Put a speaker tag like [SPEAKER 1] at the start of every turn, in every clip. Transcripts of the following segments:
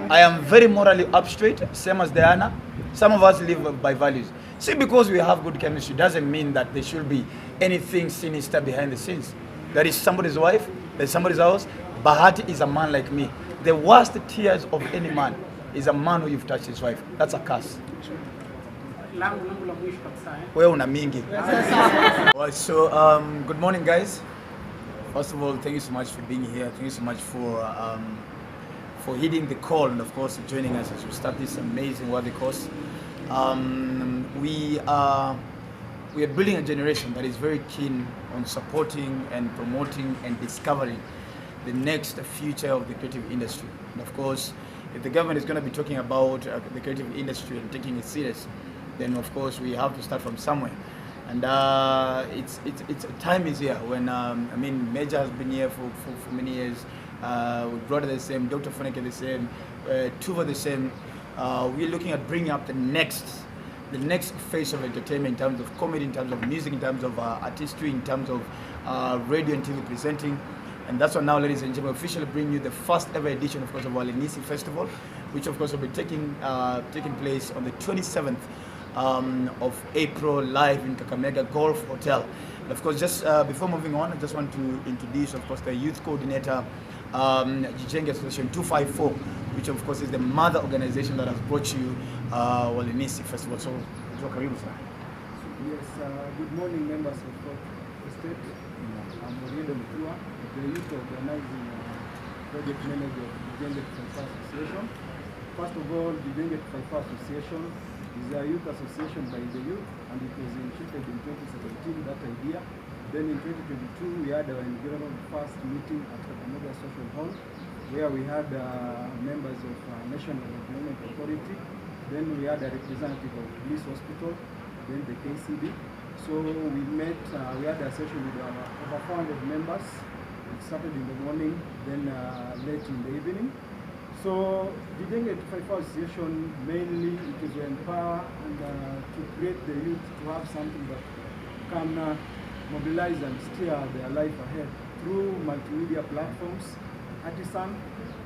[SPEAKER 1] I am very morally up straight, same as Diana. Some of us live by values. See, because we have good chemistry doesn't mean that there should be anything sinister behind the scenes. That is somebody's wife, there's somebody's house. Bahati is a man like me. The worst tears of any man is a man who you've touched his wife. That's a curse. Wewe una mingi. So, good morning, guys. First of all, thank you so much for being here. Thank you so much for heeding the call and, of course, joining us as we start this amazing worthy course. We are building a generation that is very keen on supporting and promoting and discovering the next future of the creative industry. And of course, if the government is going to be talking about the creative industry and taking it serious, then of course we have to start from somewhere. And it's time is here when I mean, Major has been here for many years. With brother the same, Dr. Ofweneke the same, Tuva the same. We're looking at bringing up the next phase of entertainment in terms of comedy, in terms of music, in terms of artistry, in terms of radio and TV presenting. And that's why now, ladies and gentlemen, officially bring you the first ever edition, of course, of Walenisi Festival, which of course will be taking place on the 27th of April, live in Kakamega Golf Hotel. And of course, just before moving on, I just want to introduce, of course, the youth coordinator, Jijenge Association 254, which of course is the mother organization that has brought you Walenisi Festival. So, karibu sir.
[SPEAKER 2] Yes, good morning, members of the state. I'm Oriendo Mutua, the youth organizing project manager of the Jijenge Association. First of all, the Jijenge Association is a youth association by the youth, and it was initiated in 2017, that idea. Then in 2022, we had our inaugural first meeting at Kakamega Social Hall, where we had members of National Employment Authority. Then we had a representative of Police Hospital, then the KCB. So we met, we had a session with over 400 members. It started in the morning, then late in the evening. So the Jijenge Association mainly it is to empower and to create the youth to have something that can mobilize and steer their life ahead through multimedia platforms, artisan,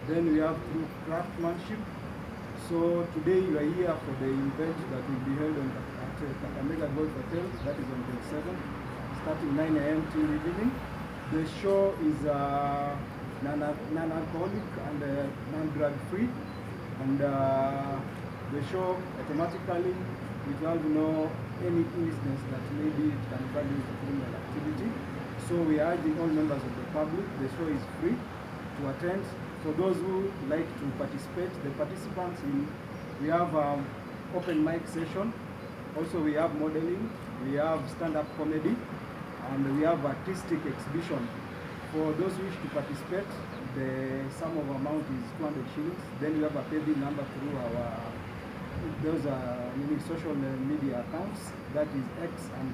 [SPEAKER 2] then we have through craftsmanship. So today you are here for the event that will be held at Kakamega Golf Hotel, that is on the 7th, starting 9 a.m. till evening. The show is non-alcoholic and non-drug free, and the show automatically without any business that maybe it can value into criminal activity. So we are urging all members of the public, the show is free to attend. For those who like to participate, the participants, we have open mic session, also we have modeling, we have stand-up comedy, and we have artistic exhibition. For those who wish to participate, the sum of amount is 200 shillings. Then we have a paybill number through our social media accounts, that is X and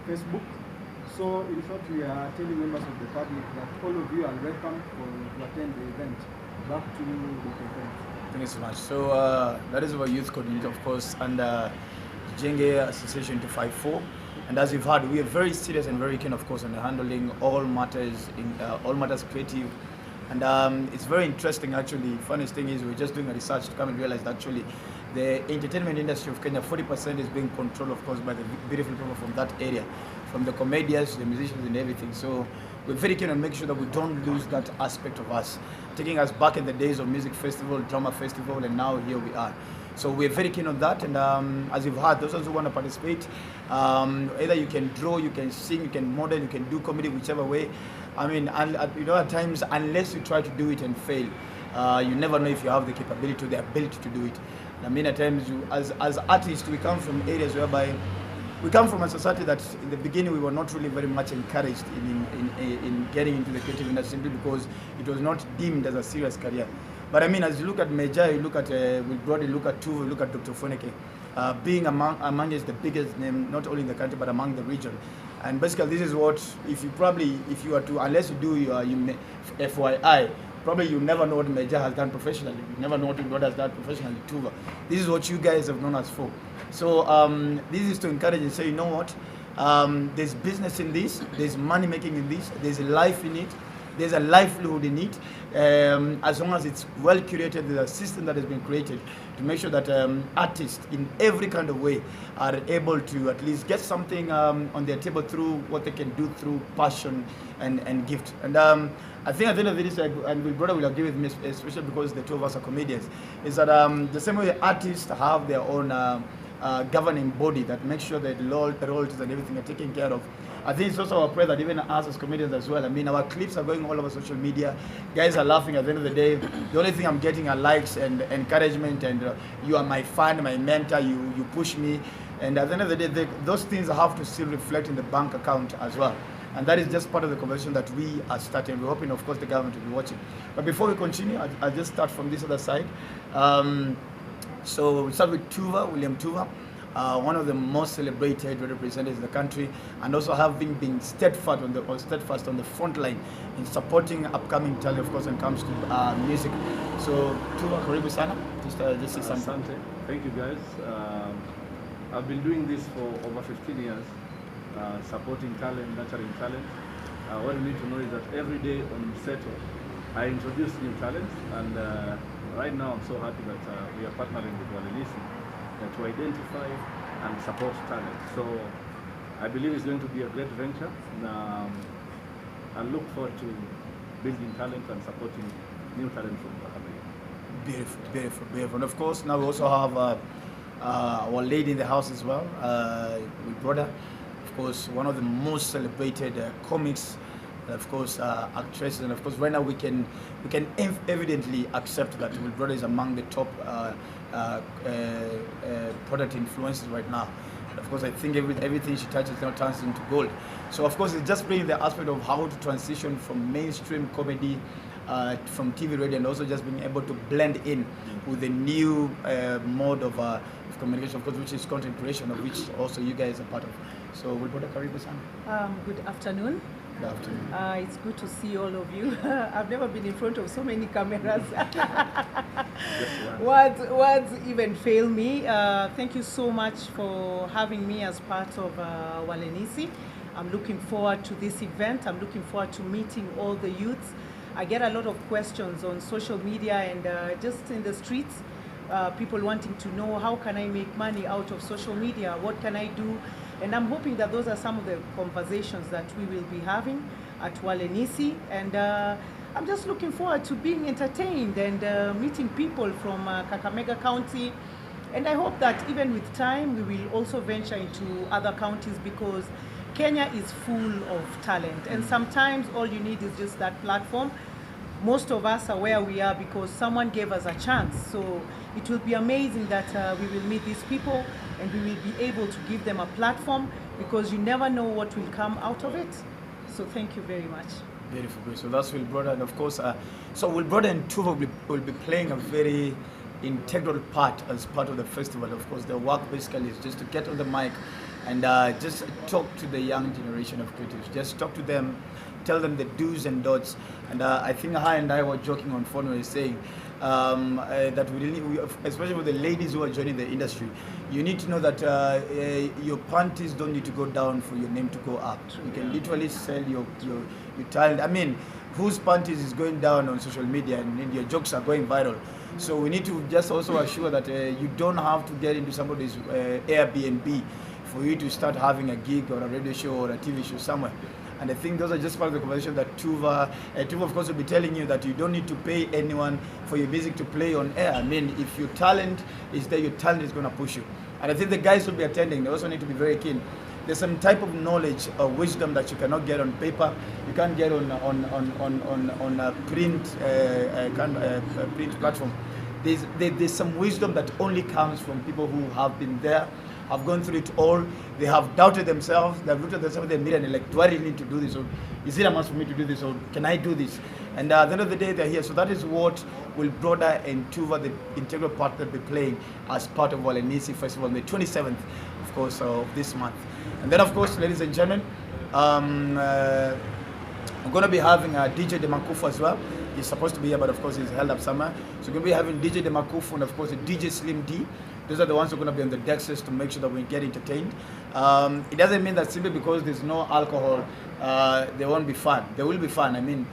[SPEAKER 2] Facebook. So in short, we are telling members of the public that all of you are welcome to attend the event. Back to the event.
[SPEAKER 1] Thank you so much. So that is our youth coordinator, of course, and Jijenge Association 254. And as you've heard, we are very serious and very keen, of course, on handling all matters creative. And it's very interesting, actually. Funniest thing is we're just doing a research to come and realize that actually the entertainment industry of Kenya, 40% is being controlled, of course, by the beautiful people from that area, from the comedians, the musicians, and everything. So we're very keen on making sure that we don't lose that aspect of us, taking us back in the days of music festival, drama festival, and now here we are. So we're very keen on that, and as you've heard, those who want to participate, either you can draw, you can sing, you can model, you can do comedy, whichever way. I mean, and at times, unless you try to do it and fail, you never know if you have the capability or the ability to do it. I mean, at times, as artists, we come from areas whereby we come from a society that in the beginning we were not really very much encouraged in getting into the creative industry, simply because it was not deemed as a serious career. But I mean, as you look at Major, you look at Will Brody, look at Tuva, look at Dr. Ofweneke, being amongst the biggest name, not only in the country, but among the region. And basically, this is what, if you are to, unless you do your FYI, probably you never know what Major has done professionally. You never know what God has done professionally, Tuva. This is what you guys have known us for. So this is to encourage and say, you know what, there's business in this, there's money making in this, there's life in it. there's a livelihood in it. As long as it's well curated, there's a system that has been created to make sure that artists in every kind of way are able to at least get something on their table through what they can do through passion and gift. And I think at the end of the day, and my brother will agree with me, especially because the two of us are comedians, is that the same way artists have their own governing body that makes sure that royalties and everything are taken care of. I think it's also our prayer that even us as comedians as well. I mean, our clips are going all over social media. Guys are laughing at the end of the day. The only thing I'm getting are likes and encouragement, and you are my fan, my mentor, you push me. And at the end of the day, those things have to still reflect in the bank account as well. And that is just part of the conversation that we are starting. We're hoping, of course, the government will be watching. But before we continue, I'll just start from this other side. So we start with William Tuva, one of the most celebrated representatives in the country, and also having been steadfast on the front line in supporting upcoming talent, of course, when it comes to music. So Tuva, karibu sana. Just say something.
[SPEAKER 3] Thank you, guys. I've been doing this for over 15 years, supporting talent, nurturing talent. What you need to know is that every day on Seto, I introduce new talents, and right now I'm so happy that we are partnering with Walenisi to identify and support talent. So I believe it's going to be a great venture. I look forward to building talent and supporting new talent from Bahati.
[SPEAKER 1] Beautiful, beautiful, beautiful. And of course, now we also have our lady in the house as well, my brother. Of course, one of the most celebrated comics, of course, actresses, and of course, right now we can evidently accept that my brother is among the top product influencers right now. Of course, I think everything she touches now turns into gold. So, of course, it's just bringing the aspect of how to transition from mainstream comedy, from TV, radio, and also just being able to blend in with the new mode of communication, of course, which is content creation, of which also you guys are part of. So, Wilbota Karibu-san.
[SPEAKER 4] Good afternoon.
[SPEAKER 1] Good afternoon.
[SPEAKER 4] It's good to see all of you. I've never been in front of so many cameras. Words even fail me. Thank you so much for having me as part of Walenisi. I'm looking forward to this event. I'm looking forward to meeting all the youths. I get a lot of questions on social media and just in the streets. People wanting to know, how can I make money out of social media? What can I do? And I'm hoping that those are some of the conversations that we will be having at Walenisi. And I'm just looking forward to being entertained and meeting people from Kakamega County. And I hope that even with time, we will also venture into other counties, because Kenya is full of talent. And sometimes all you need is just that platform. Most of us are where we are because someone gave us a chance. So it will be amazing that we will meet these people and we will be able to give them a platform, because you never know what will come out of it. So thank you very much.
[SPEAKER 1] Beautiful. So that's Will Brother, and of course, so Will Brother and Tuva will be playing a very integral part as part of the festival. Of course, their work basically is just to get on the mic and just talk to the young generation of creatives. Just talk to them, tell them the do's and don'ts. And I think Hai and I were joking on phone when we were saying that we especially with the ladies who are joining the industry, you need to know that your panties don't need to go down for your name to go up. You can literally sell your talent. I mean, whose panties is going down on social media and your jokes are going viral. So we need to just also assure that you don't have to get into somebody's Airbnb for you to start having a gig or a radio show or a TV show somewhere. And I think those are just part of the conversation that Tuva, of course, will be telling you that you don't need to pay anyone for your music to play on air. I mean, if your talent is there, your talent is going to push you. And I think the guys will be attending. They also need to be very keen. There's some type of knowledge or wisdom that you cannot get on paper. You can't get on a print platform. There's some wisdom that only comes from people who have been there, have gone through it all. They have doubted themselves. They've looked at themselves in the mirror and they're like, do I really need to do this? Or is it a must for me to do this? Or can I do this? And at the end of the day, they're here. So that is what Will Brother and Tuva, the integral part, that be playing as part of Walenisi Festival on the 27th, of course, of this month. And then, of course, ladies and gentlemen, we're going to be having DJ Demakufu as well. He's supposed to be here, but of course he's held up somewhere. So we're going to be having DJ Demakufu and of course the DJ Slim D. Those are the ones who are going to be on the decks to make sure that we get entertained. It doesn't mean that simply because there's no alcohol, they won't be fun. They will be fun. I mean,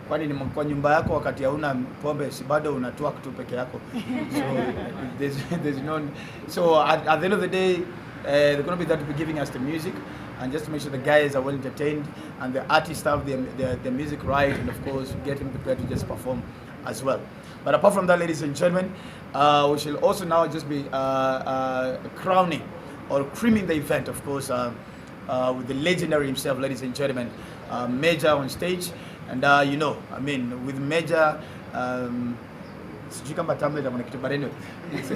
[SPEAKER 1] kwani ni kwa nyumba yako wakati hauna pombe si bado unatoa tu peke yako. So there's no, so at the end of the day they're going to be there to be giving us the music and just to make sure the guys are well entertained and the artists have their music right, and of course get them prepared to just perform as well. But apart from that, ladies and gentlemen, we shall also now just be crowning or creaming the event, of course, with the legendary himself, ladies and gentlemen, Major on stage. And you know, I mean, with Major, it's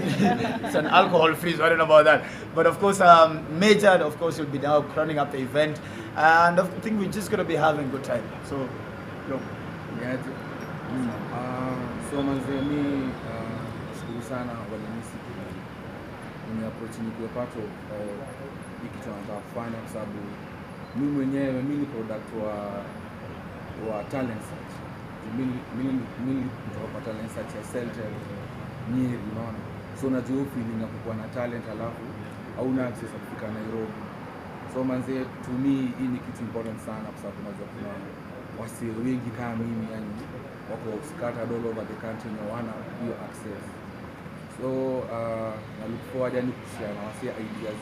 [SPEAKER 1] an alcohol free, so I don't know about that. But of course, Major, of course, will be now crowning up the event. And I think we're just going to be having a good time. So, yo.
[SPEAKER 5] Yeah. So manze mi shukuru sana Walenisi ni opportunity ya part of hiki tunataka kufanya kwa sababu mimi mwenyewe mimi ni product wa talent search. Mimi kutoka talent search ya Celtic Nyeri, unaona. So unajua feeling ya kuwa na talent alafu hauna access kufika Nairobi. So manze to me hii ni kitu important sana kwa sababu unajua kuna wasee wengi kama mimi yani wako scattered all over the country na wana hiyo access. So na look forward yani kushare na wasee ideas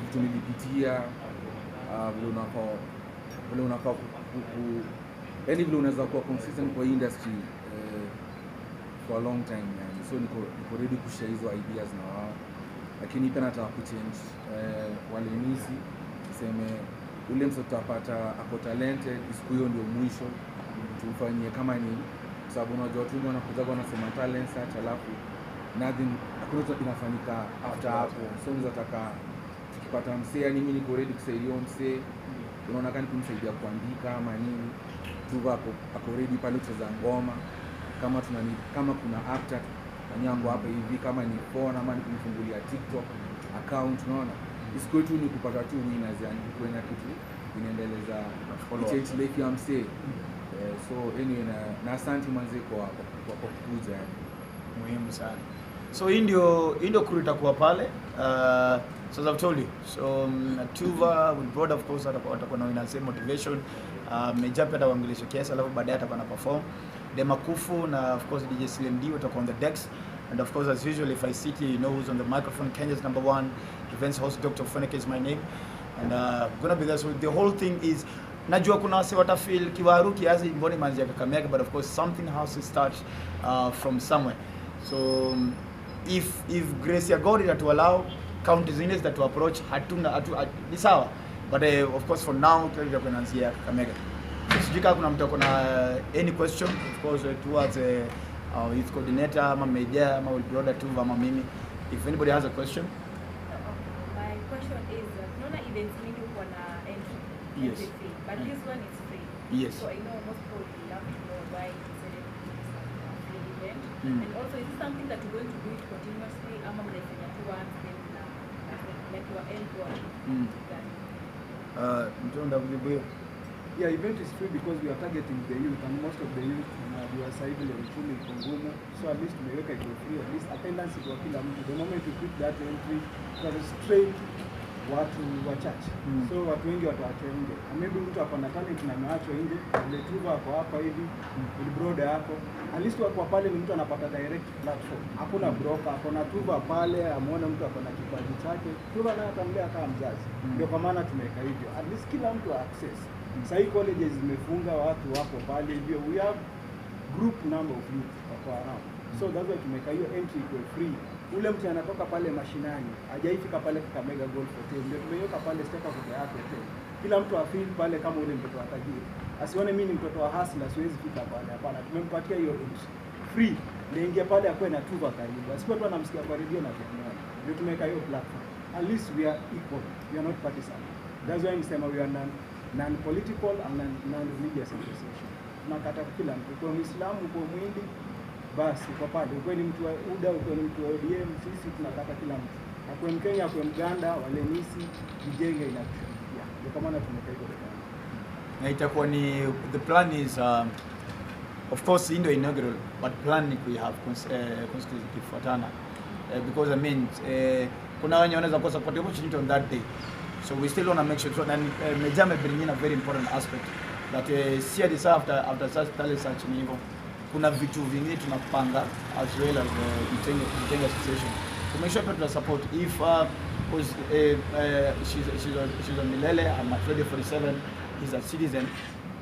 [SPEAKER 5] vitu nilipitia, vile unafaa yani vile unaweza kuwa consistent kwa industry for a long time yani. So niko ready kushare hizo ideas na wao, lakini pia nataka kuchange Walenisi sema ule mtu utapata ako talented, siku hiyo ndio mwisho tufanyie kama ni sababu unajua watu wengi wanakuja wanasema talent search alafu nothing hakuna kitu kinafanyika after hapo. So nataka tukipata msee yani mimi niko ready kusaidia msee, unaona kani kumsaidia kuandika ama nini tu ako ready pale kucheza ngoma kama kuna actor anyango hapa hivi kama ni phone ama ni kumfungulia TikTok account, unaona. Isiko tu ni kupata tu winners yani kuona kitu inaendeleza change life ya msee. So anyway na asante manze kwa kuja
[SPEAKER 1] muhimu sana. So hii ndio crew itakuwa pale. So as I've told you, so Tuva with broad of course atakuwa na inasema motivation, Major pia ataongelesha kiasi alafu baadaye atakuwa na perform. Demakufu na of course DJ CMD watakuwa on the decks, and of course as usual if I see you know who's on the microphone. Kenya's #1 events host Dr. Ofweneke is my name, and gonna be there. So the whole thing is najua kuna wase watafeel kiwaru kiasi mboni manzi ya Kakamega, but of course something has to start from somewhere. So if grace ya God that to allow counties in that to approach ni sawa, but of course for now tunaanza kuanzia Kakamega. Sijui kama kuna mtu akona any question of course towards youth coordinator ama Major ama will brother tu ama mimi, if anybody has a question.
[SPEAKER 6] My question is naona events mingi uko na entry.
[SPEAKER 1] Yes.
[SPEAKER 6] Fee, but this one is free.
[SPEAKER 1] Yes.
[SPEAKER 6] So I know most people will love to know why it's a free event. And also is this something that you're going to do it continuously ama mnafanya tu once then like your end goal?
[SPEAKER 1] Mtonda kujibu.
[SPEAKER 2] Yeah, event is free because we are targeting the youth, and most of the youth we are side ya uchumi kongumu. So at least tumeweka iko free, at least attendance kwa kila mtu. The moment you put that entry, you are straight watu wachache. So watu wengi wataachwa nje. Maybe mtu ako na talent na ameachwa nje, ile Tuva ako hapa hivi, ile broader hapo. At least wako pale ni mtu anapata direct platform. Hakuna broker, ako na Tuva pale, amuone mtu ako na kipaji chake. Tuva naye atamlea kama mzazi. Ndio kwa maana tumeweka hivyo. At least kila mtu access. Sasa hii colleges zimefunga, watu wako pale hivyo. We have group number of youth wako around. So that's why tumeka hiyo entry iko free. Ule mtu anatoka pale mashinani, hajaifika pale Kakamega Golf Hotel. Ndio tumeweka pale steka kwa yake hotel. Kila mtu afeel pale kama ule mtoto wa tajiri. Asione mimi ni mtoto wa hustler siwezi fika pale. Hapana, tumempatia hiyo entry free. Niingia pale akwe na Tuva karibu. Asipo tu anamsikia kwa radio na video. Ndio tumeka hiyo platform. At least we are equal. We are not partisan. That's why nisema we are non-political and non-religious association. Tunakata kila mtu, kwa Muislamu, kwa Mwindi, basi kwa pale. Ukweli mtu wa UDA, ukweli mtu wa ODM, sisi tunakata kila mtu. Na kwa Mkenya, kwa Mganda, Walenisi, Kijenge inakushirikia. Ndio kwa maana tumeka hivyo.
[SPEAKER 1] Na itakuwa ni the plan is of course ndio inaugural, but plan ni we have constituted kifuatana because I mean kuna wenye wanaweza kosa kupata opportunity on that day. So we still want to make sure, and Major may bring in a very important aspect But see this after such talent search ni hivyo. Kuna vitu vingine tunapanga as well as Mtenge Association. To make sure to support if because she's on Milele, I'm at Radio 47, he's a citizen.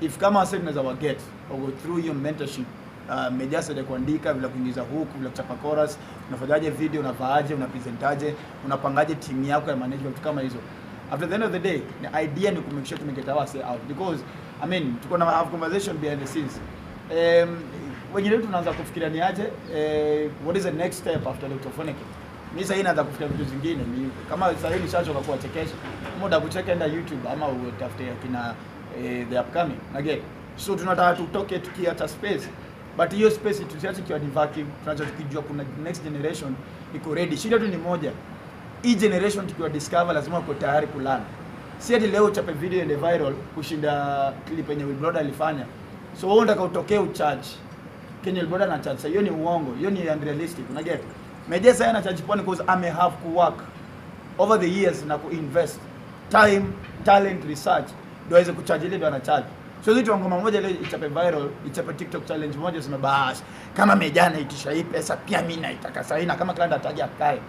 [SPEAKER 1] If kama sasa tunaweza wa get or go through your mentorship media sasa kuandika vile kuingiza hook vile kuchapa chorus, unafanyaje video, unavaaje, unapresentaje, unapangaje timu yako ya management kama hizo. After the end of the day, the idea ni to make sure to get our say out because I mean tuko na have conversation behind the scenes. Wengine tunaanza kufikiria ni aje what is the next step after Dr. Ofweneke. Mimi sasa naanza kufikiria vitu zingine. Ni kama sasa hivi nishachoka kuwachekesha. Muda kucheka enda YouTube ama utafute kina the upcoming. Again, so tunataka tutoke tukiacha space. But hiyo space tusiache kiwa ni vacuum. Tunataka tukijua kuna next generation iko ready. Shida tu ni moja. Hii generation tukiwa discover lazima uko tayari kulearn. Si hadi leo chape video ende viral kushinda clip yenye Will Brother alifanya. So wewe unataka utokee ucharge. Kenya Will Brother na charge. Sasa hiyo ni uongo. Hiyo ni unrealistic. Una get? Media sasa ana charge poni because I may have to work over the years na kuinvest time, talent, research ndio aweze kucharge ile ndio ana charge. So hizo ngoma moja ile ichape viral, ichape TikTok challenge moja sema basi kama mejana itisha hii pesa pia mimi naitaka sasa na kama client ataja akae.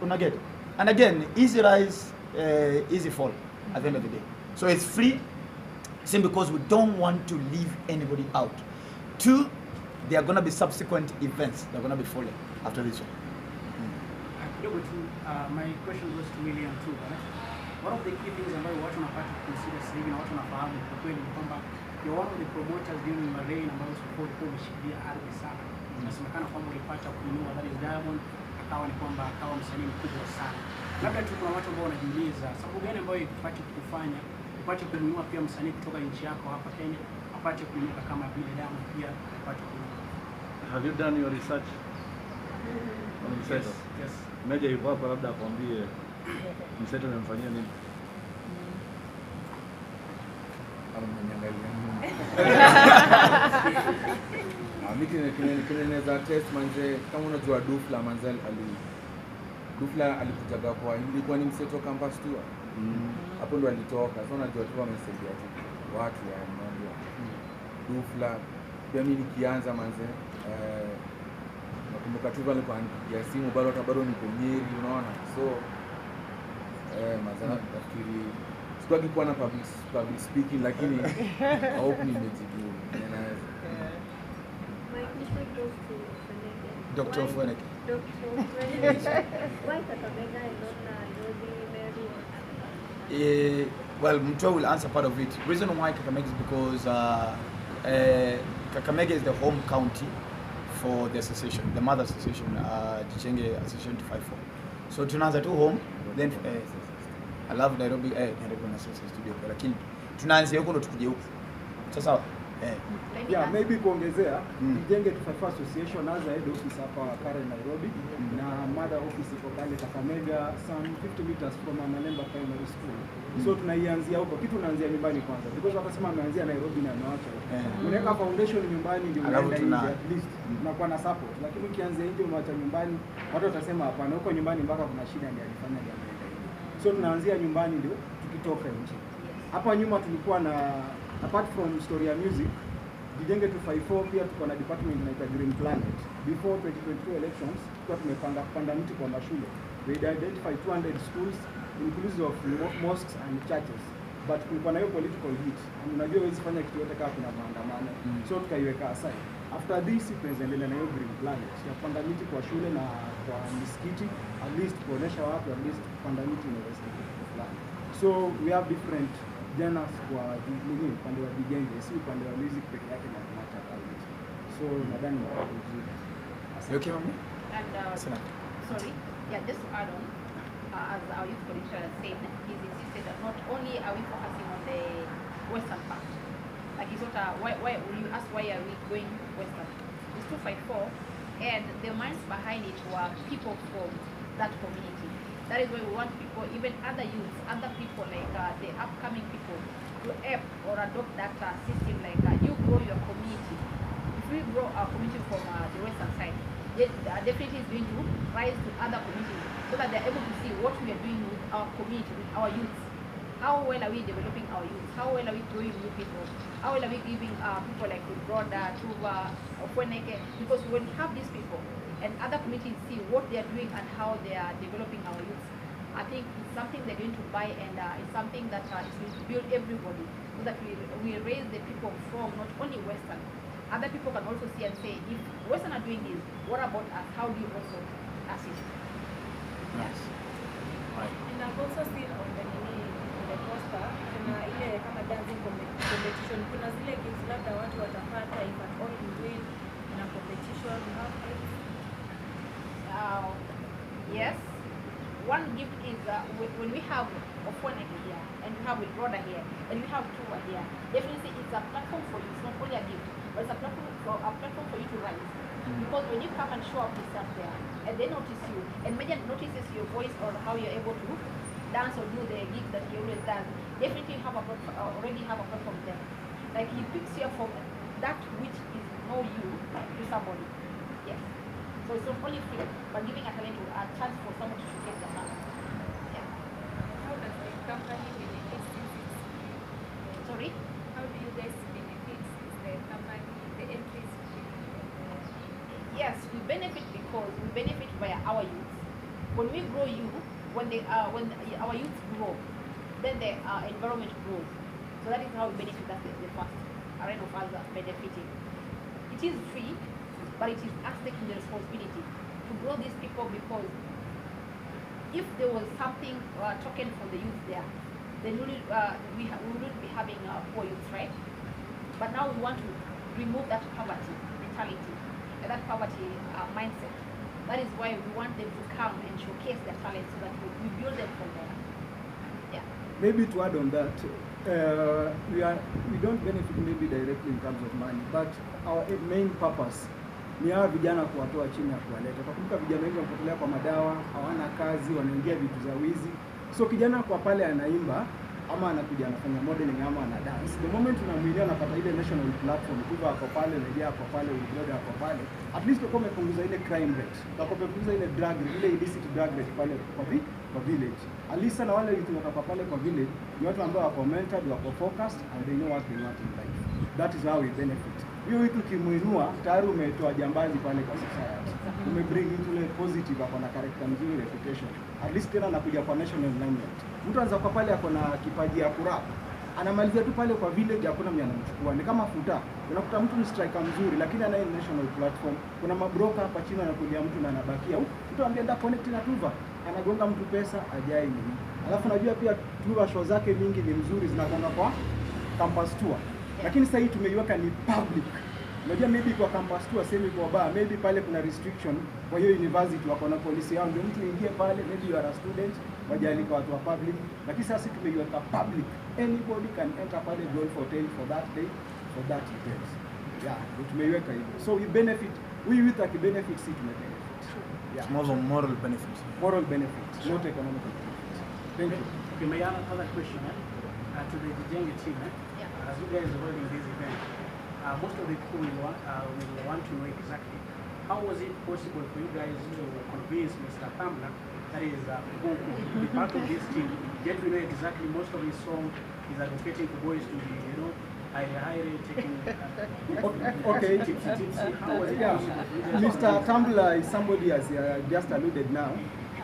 [SPEAKER 1] Una get? And again, easy rise, easy fall at the end of the day. So it's free, simply because we don't want to leave anybody out. Two, there are going to be subsequent events that are going to be following after this one.
[SPEAKER 7] My question goes to William too, right? One of the key things ambayo watu wanapata consider sasa hivi na watu wanafahamu kwa kweli ni kwamba you're one of the promoters during Marine ambayo support kwa umeshikilia ardhi sana. Inasemekana kwamba ulipata kuinua that is Diamond akawa ni kwamba akawa msanii mkubwa sana. Labda tu kuna watu ambao wanajiuliza sababu gani ambayo ikupate kufanya upate kuinua pia msanii kutoka nchi yako hapa Kenya apate kuinuka kama vile Diamond pia apate kuinuka.
[SPEAKER 3] Have you done your research? Yes. Meja yuko hapa labda akwambie mseto amemfanyia nini?
[SPEAKER 5] Mimi naweza test manze kama unajua Dufla manze Dufla alikujaga kwa ilikuwa ni mseto campus tour. Hapo ndo alitoka. Sasa unajua tu amesaidia watu ya mambo. Dufla pia mimi nikianza manze nakumbuka tu pale kwa ya simu bado niko Nyeri unaona. So mazana nafikiri sikuwa nilikuwa na public speaking lakini I hope nimejibu.
[SPEAKER 8] My question goes to Ofweneke.
[SPEAKER 1] Dr. Ofweneke.
[SPEAKER 8] Dr. Ofweneke. Why Kakamega and not Nairobi, Meru?
[SPEAKER 1] Well, Mtwa will answer part of it. Reason why Kakamega is because Kakamega is the home county for the association, the mother association, Jijenge Association 254. So tunaanza tu home, then I love Nairobi na studio kwa lakini tunaanza huko ndo tukuje huko. Sasa
[SPEAKER 2] yeah, maybe kuongezea Jijenge 254 Association as a head office hapa Karen Nairobi na mother office iko pale Kakamega some 50 meters from Malemba Primary School. So tunaianzia huko, kitu tunaanzia nyumbani kwanza because watasema ameanzia Nairobi na ameacha. Unaweka foundation nyumbani ndio unaenda nje at least unakuwa na support, lakini ukianzia nje umaacha nyumbani watu watasema hapana, huko nyumbani mpaka kuna shida ndio alifanya ndio ameenda nje. So tunaanzia nyumbani ndio tukitoka nje. Hapa nyuma tulikuwa na apart from story ya music, Jijenge 254 pia tuko na department inaitwa Green Planet. Before 2022 elections, tulikuwa tumepanga kupanda miti kwa mashule. We identified 200 schools inclusive of mosques and churches. But kulikuwa na hiyo political heat. Unajua huwezi fanya kitu yote kama kuna maandamano. So tukaiweka aside. After this tunaendelea na hiyo Green Planet. Ya kupanda miti kwa shule na kwa misikiti, at least kuonesha watu at least kupanda miti ni fulani. So we have different genres kwa nini upande wa Jijenge, si upande wa music peke yake na matter about. So nadhani ni vizuri.
[SPEAKER 1] you okay mami?
[SPEAKER 6] And sorry, yeah, just to add on, as our youth coordinator has said, he's insisted that not only are we focusing on the western part, like it's not why will you ask why are we going western? It's 254, and the minds behind it were people from that community. That is why we want people, even other youths, other people like the upcoming people, to help or adopt that system. Like you grow your community. If we grow our community from the western side, it definitely is going to rise to other communities so that they're able to see what we are doing with our community, with our youths. how well are we developing our youth? How well are we growing new people? How well are we giving people like Broda, Tuba, Ofweneke? Because when we have these people and other communities see what they are doing and how they are developing our youth, I think it's something they're going to buy, and it's something that is going to build everybody, so that we raise the people from not only Western. Other people can also see and say, if Western are doing this, what about us? How do you also assist?
[SPEAKER 1] Nice. Right.
[SPEAKER 8] And I've also seen on the poster, kuna ile kama dancing competition, kuna zile gigs labda watu watapata if at all you win in a competition, you have it.
[SPEAKER 6] Yes. One gift is when we have Ofweneke here, and we have Broda here, and we have Tuba here, definitely it's a platform for you. It's not only a gift, but it's a platform for you to rise. Because when you come and show up yourself there, and they notice you, and media notices your voice or how you're able to dance or do the gig that you always done, definitely have already have a platform there. Like he picks you up from that which is know you to somebody. Yes. So it's not only free, but giving a talent a chance for someone to showcase their talent. Yeah.
[SPEAKER 8] How does the company benefit?
[SPEAKER 6] Sorry?
[SPEAKER 8] How do you guys benefit? Is the company, the entries?
[SPEAKER 6] Yes, we benefit because we benefit via our youth. When we grow youth, when our youth grow, then the environment grows. So that is how we benefit. That's the first arena of us benefiting. It is free, but it is us taking the responsibility to grow these people, because if there was something token for the youth there, then we wouldn't be having poor youth, right? But now we want to remove that poverty mentality and that poverty mindset. That is why we want them to come and showcase their talent, so that we build them from there. Yeah.
[SPEAKER 2] Maybe to add on that, we don't benefit maybe directly in terms of money, but our main purpose ni hawa vijana kuwatoa chini ya kuwaleta. Utakumbuka vijana wengi wanapotelea kwa madawa, hawana kazi, wanaingia vitu za wizi. So kijana kwa pale anaimba ama anakuja anafanya modeling ama ana dance, the moment unamwilia anapata ile national platform, kuva ako pale, Nigeria ako pale, Uganda ako pale, at least utakuwa umepunguza ile crime rate, utakuwa umepunguza ile drug rate, ile illicit drug rate pale kwa village. At least na wale watu wako pale kwa village ni watu ambao wako mentored, wako focused, and they know what they want in life. That is how we benefit. Hiyo vitu kimuinua, tayari umetoa jambazi pale kwa society. Umebring into ile positive, ako na character nzuri, reputation. At least tena anakuja kwa national limelight. Mtu anza kwa pale ako na kipaji ya kurap, anamalizia tu pale kwa village, hakuna mwenye anamchukua. Ni kama futa. Unakuta mtu ni striker mzuri, lakini ana national platform. Kuna mabroka hapa chini anakuja mtu na anabakia. Mtu ambienda connect na Tuva, anagonga mtu pesa, ajai nini. Alafu najua pia Tuva show zake mingi ni mzuri, zinakwenda kwa campus tour. Lakini sasa hii tumeiweka ni public. Unajua maybe kwa campus tour, semi kwa bar, maybe pale kuna restriction. Kwa hiyo university wako na policy yao, ndio mtu ingie pale, maybe you are a student, wajali kwa watu wa public. Lakini sasa tumeiweka public. Anybody can enter pale join for 10 for that day, for that event. Yeah, tumeiweka hivyo. So we benefit, we youth are benefit, si tumebenefit.
[SPEAKER 1] Yeah. More of a moral benefit.
[SPEAKER 2] Moral benefit, not economic benefit. Thank you.
[SPEAKER 7] Okay, may I ask another question to the Jenge team? As you guys are holding this event, most of the people will want to know exactly how was it possible for you guys to convince Mr. Tambla, that is who be part of this team, yet we know exactly most of his song is advocating for boys to be, higher taking
[SPEAKER 2] okay.
[SPEAKER 7] tipsy. How was it
[SPEAKER 2] Yeah.
[SPEAKER 7] possible for you guys?
[SPEAKER 2] Mr. Tambla is somebody, as just alluded now,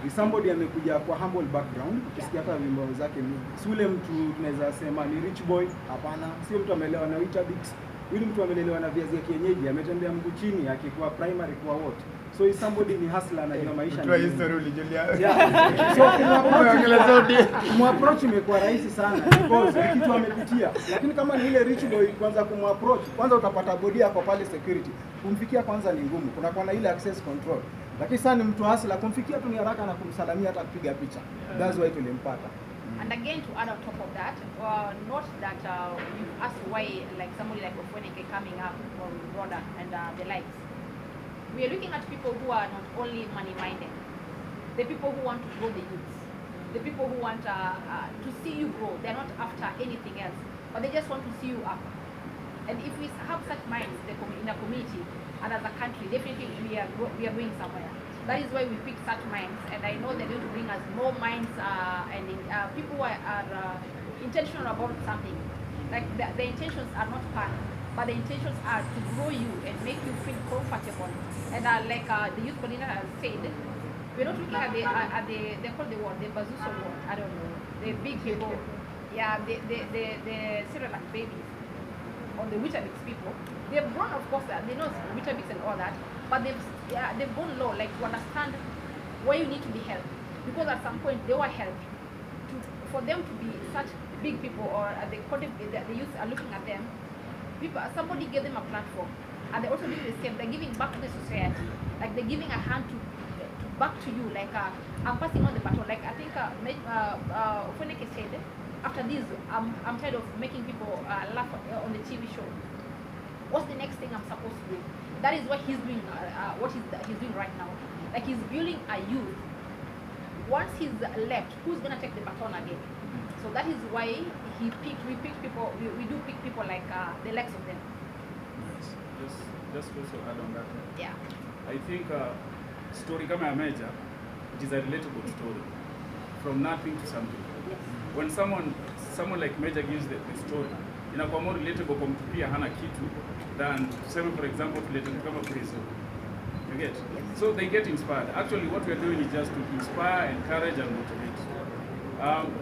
[SPEAKER 2] is somebody amekuja kwa humble background. Ukisikia hata wimbo zake ni si ule mtu tunaweza sema ni rich boy, hapana. Sio mtu amelewa na Weetabix. Yule mtu amelelewa na viazi ya kienyeji, ametembea mguu chini akikuwa primary kwa wote. So is somebody ni hustler, anajua maisha ni
[SPEAKER 1] history ulijulia.
[SPEAKER 2] Yeah. So kumapproach imekuwa rahisi sana because kitu amepitia. Lakini kama ni ile rich boy, kwanza kumapproach, kwanza utapata body yako pale security. Kumfikia kwanza ni ngumu. Kuna na ile access control. Lakini sasa ni mtu hustler, kumfikia tu ni haraka na kumsalamia hata kupiga picha. That's why tulimpata.
[SPEAKER 6] And again, to add on top of that, not that you ask why, like somebody like Ofweneke coming up or Broda and the likes. We are looking at people who are not only money-minded, the people who want to grow the youths, the people who want to see you grow. They're not after anything else, but they just want to see you up. And if we have such minds in a community and as a country, definitely we are going somewhere. That is why we pick such minds, and I know they're going to bring us more minds and people who are intentional about something. Like the intentions are not fun, but the intentions are to grow you and make you feel comfortable. And like the youth coordinator has said, we're not looking at the they call the word, the bazuso word, I don't know, the big people, yeah, the Sri-Lankan babies, or the Weetabix people. They've grown, of course, they know Weetabix and all that, but they've gone low, like to understand where you need to be helped. Because at some point they were helped. For them to be such big people, or the youth are looking at them, somebody gave them a platform, and they're also doing the same. They're giving back to the society, like they're giving a hand to back to you. Like I'm passing on the baton. Like I think Ofweneke said, after this, I'm tired of making people laugh on the TV show. What's the next thing I'm supposed to do? That is what he's doing. What he's doing right now. Like he's building a youth. Once he's left, who's gonna take the baton again? So that is why we pick people. We do pick people like the likes of them.
[SPEAKER 9] Yes. Just also add on that.
[SPEAKER 6] Yeah.
[SPEAKER 9] I think story kama ya Major, it is a relatable story. From nothing to something.
[SPEAKER 6] Yes.
[SPEAKER 9] When someone like Major gives the story, inakuwa more relatable kwa mtu pia hana kitu than tuseme for example relatable kama prison. You get? So they get inspired. Actually, what we are doing is just to inspire, encourage, and motivate.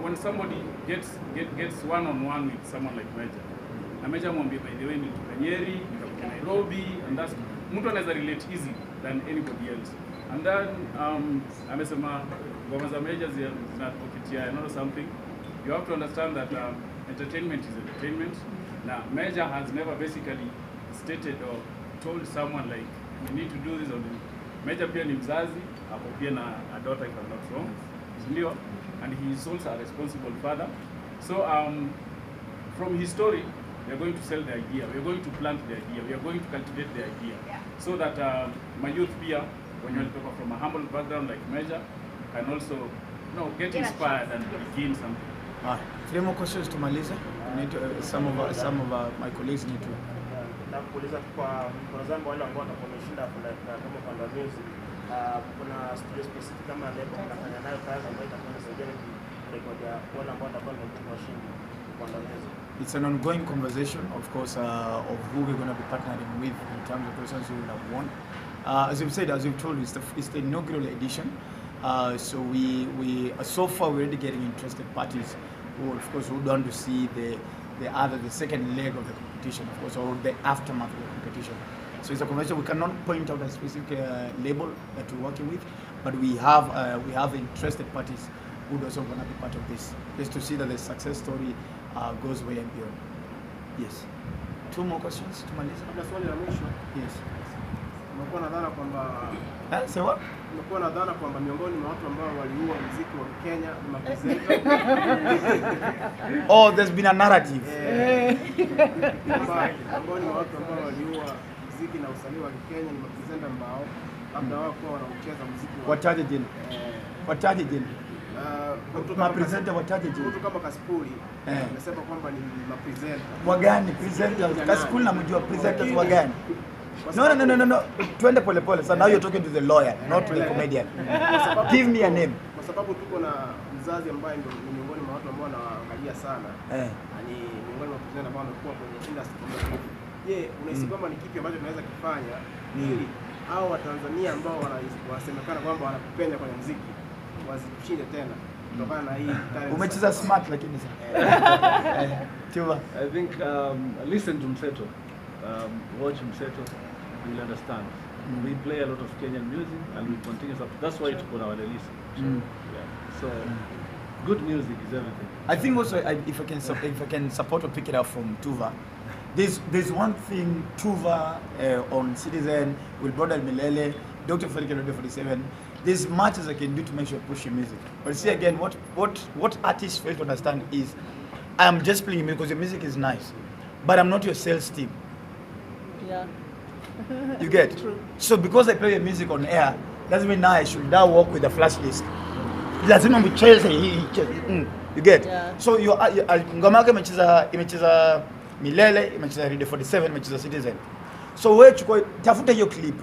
[SPEAKER 9] When somebody gets one-on-one with someone like Major, na Major mwambie by the way nilitoka Nyeri, nikakuja Nairobi, and that's mtu anaweza relate easy than anybody else. And then amesema ngoma za Major zinapoketia another something. You have to understand that entertainment is entertainment. Now, Major has never basically stated or told someone like you need to do this or this. Major pia ni mzazi, hapo pia na a daughter if I'm not wrong. Ndio, and he is also a responsible father. So from his story, we are going to sell the idea, we are going to plant the idea, we are going to cultivate the idea.
[SPEAKER 6] Yeah.
[SPEAKER 9] So that my youth pia, when you talk from a humble background like Major, can also get inspired and begin something.
[SPEAKER 1] Three more questions to Maliza. Some of my colleagues need to.
[SPEAKER 10] Na kuuliza kwa example wale ambao wameshinda kama upande wa music, kuna studio specific kama lebo mnafanya nayo kazi ambayo itakuwa inasaidia rekodi ya wale ambao watakuwa wamekuwa washindi upande wa music.
[SPEAKER 1] It's an ongoing conversation, of course, of who we're going to be partnering with in terms of persons who will have won. As you've said, as you've told, it's the inaugural edition. So so far we're already getting interested parties who, of course, would want to see the second leg of the competition, of course, or the aftermath of the competition. So it's a conversation. We cannot point out a specific label that we're working with, but we have interested parties who also want to be part of this, just to see that the success story goes way and beyond. Yes. Two more questions to Maliza.
[SPEAKER 2] Kuna swali la mwisho.
[SPEAKER 1] Yes.
[SPEAKER 2] Nimekuwa na dhana kwamba
[SPEAKER 1] Say what?
[SPEAKER 2] nimekuwa na dhana kwamba miongoni mwa watu ambao waliua muziki wa Kenya ni mapresenta.
[SPEAKER 1] Oh, there's been a narrative.
[SPEAKER 2] Miongoni mwa watu ambao waliua muziki na usanii wa Kenya ni mapresenta ambao labda wao kwa wanacheza muziki wa
[SPEAKER 1] Wataje jina? Wataje jina? Mapresenta wataje jina?
[SPEAKER 2] Mtu kama Kasipuli amesema kwamba ni mapresenta.
[SPEAKER 1] Wagani presenters? Kasipuli namjua presenters wagani? No. Twende pole pole. So now you're talking to the lawyer, not to the comedian. Give me a name.
[SPEAKER 2] Kwa sababu tuko na mzazi ambaye ndio miongoni mwa watu ambao wanaangalia sana. Ni miongoni mwa presenter ambao wamekuwa kwenye industry. Je, unahisi kwamba ni kipi ambacho tunaweza kufanya ili hao Watanzania ambao wanasemekana kwamba wanapenya kwenye muziki wasitushinde tena kutokana na hii talent?
[SPEAKER 1] Umecheza smart lakini sana. Tuba.
[SPEAKER 3] I think listen to Mseto, watch Mseto, you'll understand. We play a lot of Kenyan music and we continue. That's why it's called our Walenisi. So good music is everything.
[SPEAKER 1] I think also if I can support or pick it up from Tuva, there's one thing Tuva on Citizen with Brother Milele, Dr. Ofweneke Radio 47. There's much as I can do to make sure I push your music. But see again, what artists fail to understand is I am just playing music because your music is nice, but I'm not your sales team.
[SPEAKER 4] Yeah.
[SPEAKER 1] You get?
[SPEAKER 4] True.
[SPEAKER 1] So because I play your music on air, doesn't mean now I should now work with a flash disk. Lazima mcheze hii. You get?
[SPEAKER 4] Yeah.
[SPEAKER 1] So ngoma yake imecheza Milele, imecheza Radio 47, imecheza Citizen. So wewe tafuta hiyo clip.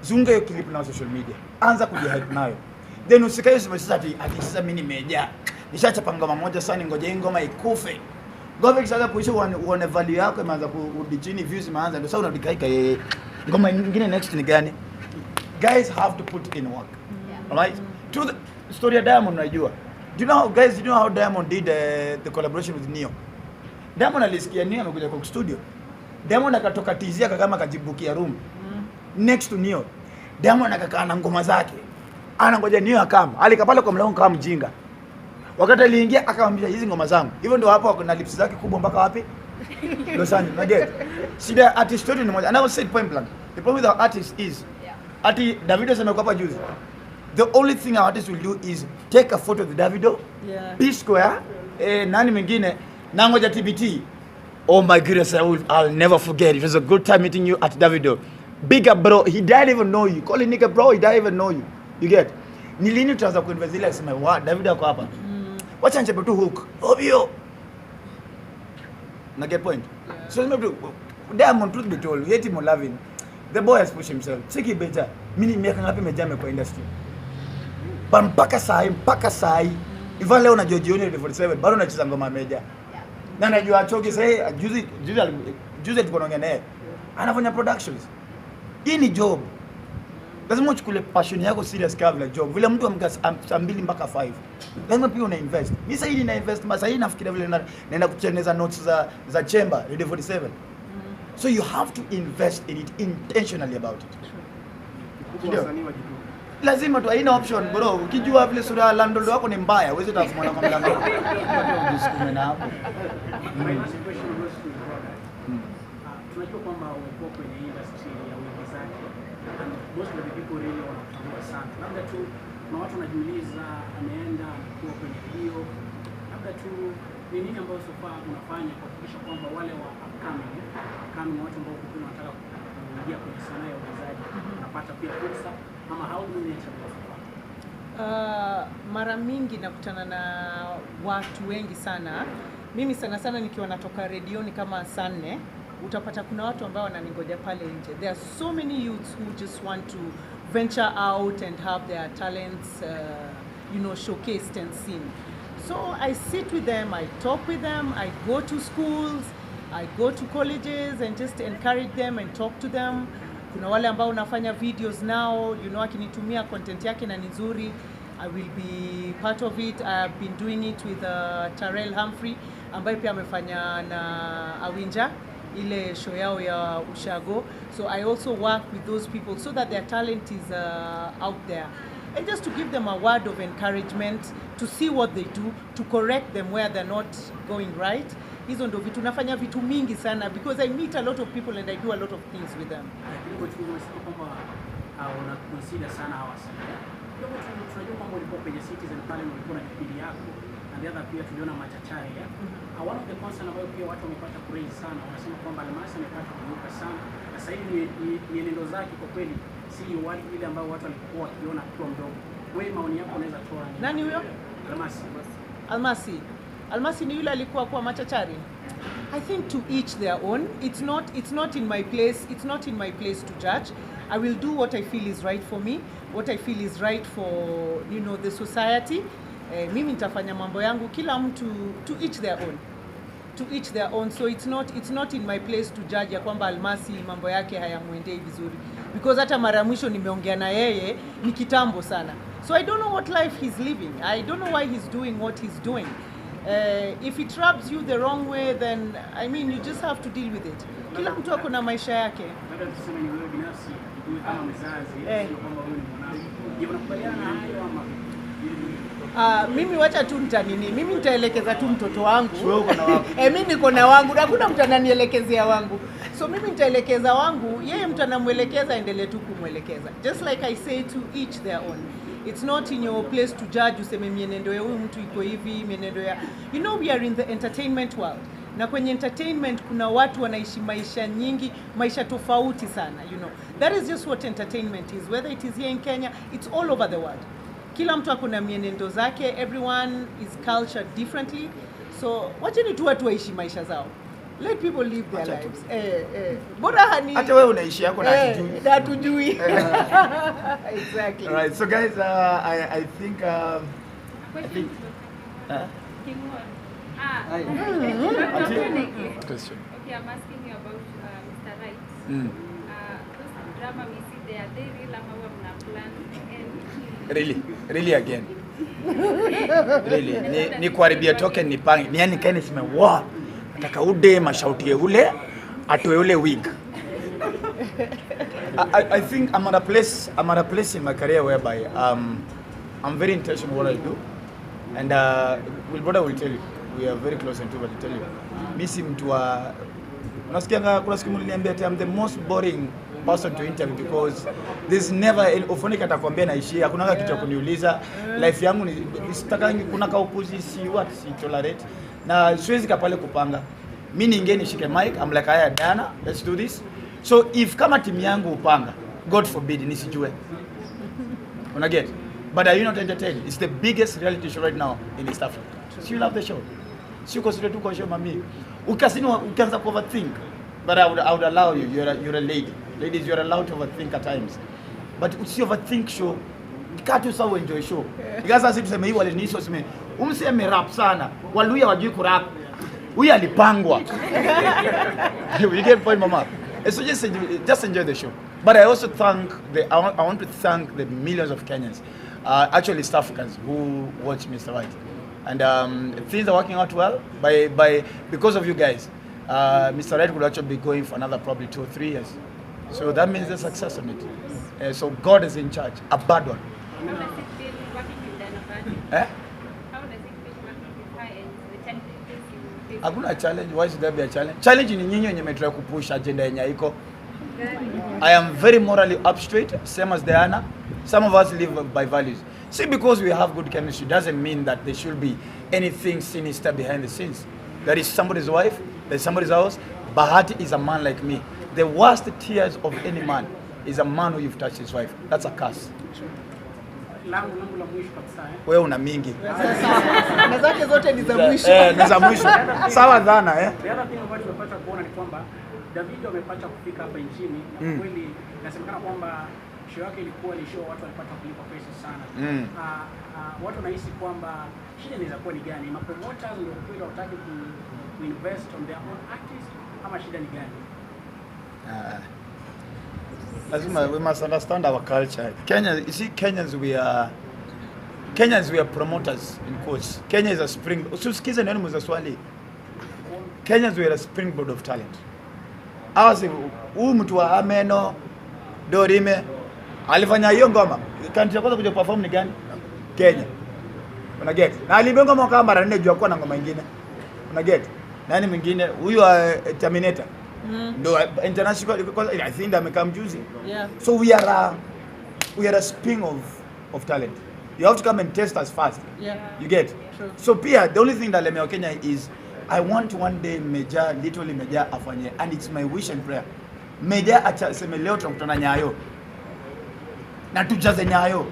[SPEAKER 1] Zunga hiyo clip na social media. Anza kujihype nayo. Then usikae useme sasa ati sasa mimi nimeja. Nishachapa ngoma moja sana, ngoja ngoma ikufe. Ngoma ikishaanza kuisha uone value yako imeanza kurudi chini, views imeanza, ndio sasa unadikaika ngoma nyingine next ni gani? Guys have to put in work. Alright? To the story of Diamond unajua. Do you know how Diamond did the collaboration with Neo? Diamond alisikia Neo amekuja kwa studio. Diamond akatoka tizia kama kajibukia room. Next to Neo. Diamond akakaa na ngoma zake. Anangoja Neo akama. Alikapale kwa mlango kama mjinga. Wakati aliingia akamwambia hizi ngoma zangu. Hivyo ndio hapo na lips zake kubwa mpaka wapi? Los Angeles. Naget. Shida artist story ni moja. And I was said point blank. The problem with the artist is ati Davido amekuwa hapa juzi. The only thing our artist will do is take a photo of the Davido, P Square, nani mwingine, na ngoja TBT. Oh my goodness, I'll never forget. It was a good time meeting you at Davido. Big up bro, he didn't even know you. Call nigga bro, he didn't even know you. You get? Ni lini tutaanza kuinvest ile asema, "Wow, Davido ako hapa." Wacha nchepe tu hook. Obio. Na get point. So maybe Diamond, truth be told, hate him or love him, the boy has pushed himself. Siki better. Mimi miaka ngapi nimejame kwa industry? Mpaka sai Ivan leo na Jojioni 47 bado nacheza ngoma meja. Na najua achoki sasa juzi tulikuwa tunaongea naye. Anafanya productions. Hii ni job. Lazima uchukue passion yako serious kama job. Vile mtu amka saa 2 mpaka 5. Lazima pia una invest. Mimi sasa hii na invest, sasa hii nafikiria vile naenda kutengeneza notes za chamber Radio 47. So you have to invest in it intentionally about it. Lazima tu haina option bro. Ukijua vile sura ya landlord wako ni mbaya, huwezi utafuata kwa mlango. Usikume na hapo.
[SPEAKER 7] Tunajua kwamba uko kwenye industry ya uigizaji and most of the people really wanafanya sana. Labda tu kuna watu wanajiuliza ameenda kwa kwenye hiyo. Labda tu ni nini ambayo sofa unafanya kuhakikisha kwamba wale wa upcoming watu ambao wanataka kuingia kwenye sanaa ya uigizaji wanapata pia fursa.
[SPEAKER 4] Mara mingi nakutana na watu wengi sana. Mimi sana nikiwa natoka redioni kama saa 4, utapata kuna watu ambao wananingoja pale nje. There are so many youths who just want to venture out and have their talents showcased and seen. So I sit with them, I talk with them, I go to schools, I go to colleges and just encourage them and talk to them. Kuna wale ambao unafanya videos now, akinitumia content yake na nzuri, I will be part of it. I have been doing it with Tarell Humphrey ambaye pia amefanya na Awinja ile show yao ya Ushago. So I also work with those people so that their talent is out there. And just to give them a word of encouragement, to see what they do, to correct them where they're not going right. Hizo ndo vitu nafanya vitu mingi sana because I meet a lot of people and I do a lot of things with them.
[SPEAKER 7] Una consider sana hawasanii. Tunajua kwamba ulikuwa kwenye Citizen pale ulikuwa na kipindi yako na the other pia tuliona machachari ya. One of the concern ambayo pia watu wamepata praise sana wanasema kwamba Almasi amepata kuinuka sana. Na sasa hivi ni neno zake kwa kweli si wale ile ambao watu walikuwa wakiona akiwa mdogo. Wewe maoni yako unaweza toa nini?
[SPEAKER 4] Nani huyo? Almasi ni yule alikuwa kwa machachari. I think to each their own. It's not in my place. It's not in my place to judge. I will do what I feel is right for me, what I feel is right for the society. Mimi nitafanya mambo yangu, kila mtu to each their own. To each their own. So it's not in my place to judge ya kwamba Almasi mambo yake hayamuendei vizuri. Because hata mara mwisho nimeongea na yeye ni kitambo sana. So I don't know what life he's living. I don't know why he's doing what he's doing. If it rubs you the wrong way, then I mean you just have to deal with it. Kila mtu ako na maisha yake.
[SPEAKER 7] Labda tuseme ni wewe binafsi kama mzazi, sio kwamba wewe ni mwanamke. Je, unakubaliana na hayo ama
[SPEAKER 4] mimi wacha tu mimi nitaelekeza tu mtoto wangu. Wewe uko na wangu. Mimi niko na wangu, hakuna mtu ananielekezea wangu. So mimi nitaelekeza wangu, yeye mtu anamuelekeza endelee tu kumuelekeza. Just like I say, to each their own. It's not in your place to judge useme mienendo ya huyu mtu iko hivi, mienendo ya we are in the entertainment world. Na kwenye entertainment kuna watu wanaishi maisha tofauti sana, That is just what entertainment is. Whether it is here in Kenya, it's all over the world. Kila mtu akona mienendo zake, everyone is cultured differently. So wacheni tu watu waishi maisha zao. Let people live their lives. Bora hani
[SPEAKER 1] hata wewe unaishi yako na
[SPEAKER 4] hatujui. Exactly.
[SPEAKER 1] All right. So guys, I think
[SPEAKER 8] Kingwon.
[SPEAKER 1] Question.
[SPEAKER 8] Okay, I'm asking you about Mr. Right.
[SPEAKER 1] Mm.
[SPEAKER 8] Those drama we see there, they real ama mna plan and
[SPEAKER 1] Really again. Really. Ni kuharibia token nipange. Ni yani kaini sime wa. Nataka ude mashautie ule atoe ule wig. I think I'm at a place in my career whereby I'm very intentional in what I do, and Will brother will tell you, we are very close into what he tell you. Mimi si mtu wa unasikia kuna siku niliambia I'm the most boring person to interview because there's never Ofweneke atakwambia naishia hakuna kitu cha kuniuliza. Life yangu ni sitakangi kuna ka upuzi si tolerate na siwezi kapale kupanga. Mimi ninge nishike mic, I'm like aya Dana, let's do this. So if kama timu yangu upanga, God forbid nisijue. Una get? But are you not entertained? It's the biggest reality show right now in East Africa. So you love the show. So you consider to show mami. Ukianza overthink. But I would allow you. You're a lady. Ladies, you're allowed to overthink at times. But usi overthink show. Katu sawa enjoy show. Because as tuseme hii Walenisi waseme umseme rap sana. Waluya wajui kurap. Huyu alipangwa. You get point mama. So just enjoy the show. But I also I want to thank the millions of Kenyans, actually East Africans who watch Mr. Right. And things are working out well because of you guys. Mr. Right could actually be going for another probably 2 or 3 years. So that means there's success on it. So God is in charge. A bad one.
[SPEAKER 8] how does it feel working with Bahati?
[SPEAKER 1] Eh?
[SPEAKER 8] How does it feel working with her and the challenges you face?
[SPEAKER 1] Hakuna challenge. Why should there be a challenge? Challenge ni nyinyi wenye mmetry kupush agenda yenye iko. I am very morally up straight, same as Diana. Some of us live by values. See, because we have good chemistry doesn't mean that there should be anything sinister behind the scenes. That is somebody's wife, that is somebody's house. Bahati is a man like me. The worst tears of any man is a man who you've touched his wife. That's a curse.
[SPEAKER 7] Langu la mwisho kabisa
[SPEAKER 1] Wewe una mingi.
[SPEAKER 4] Na zake zote ni za mwisho.
[SPEAKER 1] Ni za mwisho. Sawa dhana
[SPEAKER 7] The other thing ambayo tumepata kuona ni kwamba David amepata kufika hapa nchini na kweli inasemekana kwamba show yake ilikuwa ni show watu walipata kulipa pesa sana. Watu wanahisi kwamba shida inaweza kuwa ni gani? Ma promoters ndio kweli hawataka ku invest on their own artists ama shida ni gani?
[SPEAKER 1] We must understand our culture. You see, Kenyans we are promoters in quotes. Kenya is a spring. Usikize neno mza swali. Kenyans we are a springboard of talent. Awasi mtu wa Ameno Dorime alifanya hiyo ngoma. Country ya kwanza kuja perform ni gani? Kenya. Una get? Na alibenga mwaka mara 4 juu kwa na ngoma nyingine. Una get? Nani mwingine? Huyu Terminator. No, international because I think that may come juicy.
[SPEAKER 4] Yeah.
[SPEAKER 1] So we are a spring of talent. You have to come and test us fast.
[SPEAKER 4] Yeah.
[SPEAKER 1] You get?
[SPEAKER 4] True.
[SPEAKER 1] So Pia, the only thing that Lemeo Kenya is I want one day literally Meja afanye, and it's my wish and prayer. Meja seme leo tunakutana Nyayo. Na tujaze Nyayo.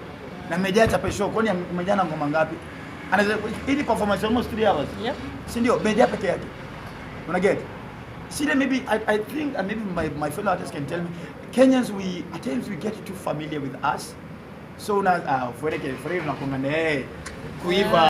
[SPEAKER 1] Na Meja achape show kwani Meja na ngoma ngapi? Anaweza hii performance almost 3 hours.
[SPEAKER 4] Yep.
[SPEAKER 1] Si ndio Meja peke yake. Una get? See, maybe I think, and maybe my fellow artists can tell me, Kenyans at times we get too familiar with us. So now, Ofweneke, kuiva.